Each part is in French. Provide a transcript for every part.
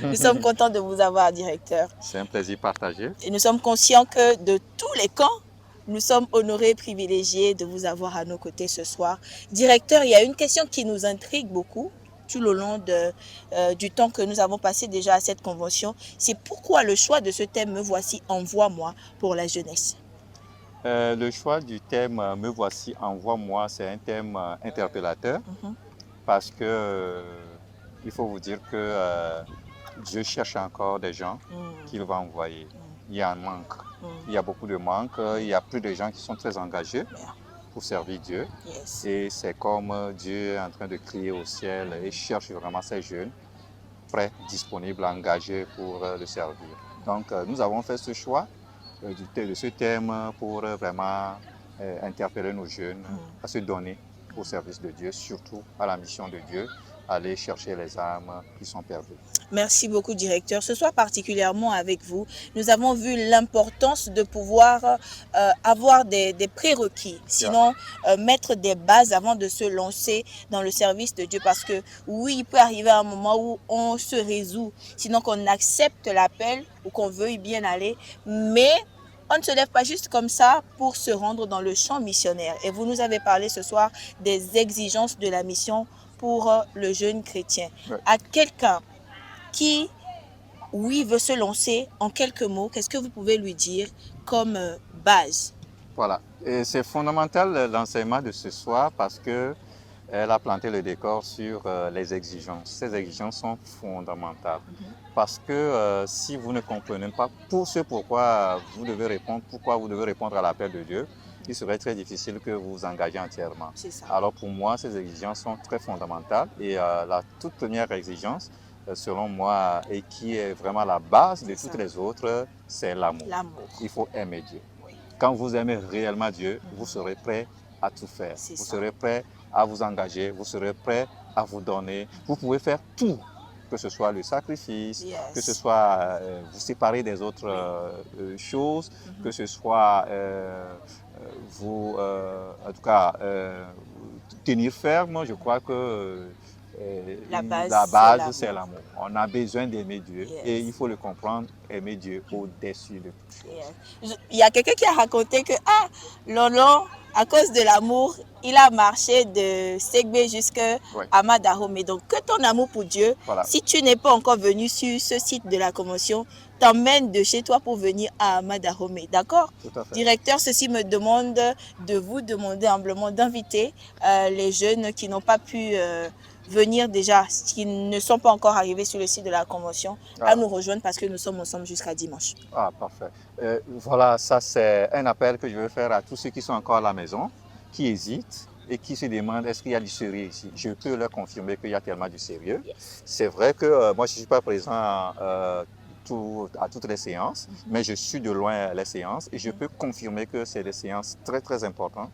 Nous sommes contents de vous avoir, directeur. C'est un plaisir partagé. Et nous sommes conscients que de tous les camps, nous sommes honorés et privilégiés de vous avoir à nos côtés ce soir. Directeur, il y a une question qui nous intrigue beaucoup tout le long du temps que nous avons passé déjà à cette convention. C'est pourquoi le choix de ce thème Me voici, envoie-moi pour la jeunesse. Le choix du thème Me voici, envoie-moi, c'est un thème interpellateur parce que il faut vous dire que Dieu cherche encore des gens qu'il va envoyer. Il y a un manque. Il y a beaucoup de manque. Il y a plus de gens qui sont très engagés pour servir Dieu. Et c'est comme Dieu est en train de crier au ciel et cherche vraiment ces jeunes prêts, disponibles, engagés pour le servir. Donc nous avons fait ce choix de ce thème pour vraiment interpeller nos jeunes à se donner au service de Dieu, surtout à la mission de Dieu, aller chercher les âmes qui sont perdues. Merci beaucoup, directeur. Ce soir, particulièrement avec vous, nous avons vu l'importance de pouvoir avoir des prérequis, sinon mettre des bases avant de se lancer dans le service de Dieu. Parce que oui, il peut arriver un moment où on se résout, sinon qu'on accepte l'appel ou qu'on veuille bien aller, mais on ne se lève pas juste comme ça pour se rendre dans le champ missionnaire. Et vous nous avez parlé ce soir des exigences de la mission pour le jeune chrétien. À quelqu'un qui, oui, veut se lancer, en quelques mots, qu'est-ce que vous pouvez lui dire comme base? Voilà, et c'est fondamental l'enseignement de ce soir parce que elle a planté le décor sur les exigences. Ces exigences sont fondamentales parce que si vous ne comprenez pas pourquoi vous devez répondre à l'appel de Dieu, il serait très difficile que vous vous engagez entièrement. Alors pour moi, ces exigences sont très fondamentales et la toute première exigence, selon moi, et qui est vraiment la base de toutes les autres, c'est l'amour. Il faut aimer Dieu. Quand vous aimez réellement Dieu, vous serez prêt à tout faire. Vous serez prêt à vous engager, vous serez prêt à vous donner. Vous pouvez faire tout, que ce soit le sacrifice, que ce soit vous séparer des autres choses, que ce soit vous, en tout cas, tenir ferme. Je crois que la base, c'est l'amour. On a besoin d'aimer Dieu et il faut le comprendre, aimer Dieu au-dessus de tout. Il y a quelqu'un qui a raconté que Lolo, à cause de l'amour, il a marché de Segbé jusqu'à Dahomey. Donc, que ton amour pour Dieu, si tu n'es pas encore venu sur ce site de la convention, t'emmène de chez toi pour venir à Dahomey. D'accord? Directeur, ceci me demande de vous demander humblement d'inviter les jeunes qui n'ont pas pu venir déjà, qui ne sont pas encore arrivés sur le site de la convention, à nous rejoindre parce que nous sommes ensemble jusqu'à dimanche. Ah, parfait. Voilà, ça c'est un appel que je veux faire à tous ceux qui sont encore à la maison, qui hésitent et qui se demandent est-ce qu'il y a du sérieux ici. Je peux leur confirmer qu'il y a tellement du sérieux. C'est vrai que moi je ne suis pas présent à toutes les séances, mais je suis de loin les séances et je peux confirmer que c'est des séances très très importantes,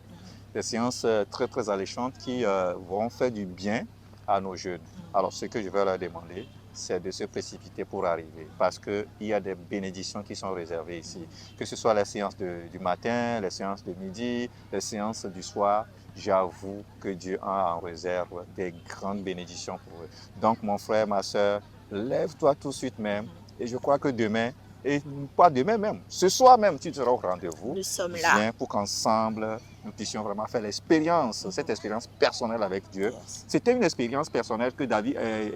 des séances très très alléchantes qui vont faire du bien à nos jeunes. Alors ce que je vais leur demander, c'est de se précipiter pour arriver parce qu'il y a des bénédictions qui sont réservées ici. Que ce soit les séances du matin, les séances de midi, les séances du soir, j'avoue que Dieu a en réserve des grandes bénédictions pour eux. Donc mon frère, ma soeur, lève-toi tout de suite même et je crois que demain, et pas demain même, ce soir même, tu seras au rendez-vous. Nous sommes là. Viens pour qu'ensemble, nous puissions vraiment faire l'expérience, cette expérience personnelle avec Dieu. C'était une expérience personnelle que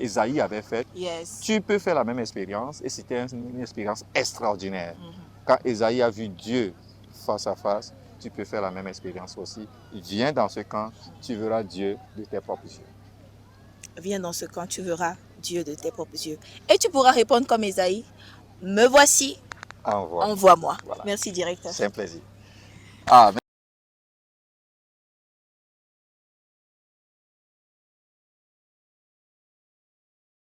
Esaïe avait faite. Tu peux faire la même expérience et c'était une expérience extraordinaire. Quand Esaïe a vu Dieu face à face, tu peux faire la même expérience aussi. Viens dans ce camp, tu verras Dieu de tes propres yeux. Viens dans ce camp, tu verras Dieu de tes propres yeux. Et tu pourras répondre comme Esaïe. Me voici, envoie-moi. Voilà. Merci, directeur. C'est un plaisir.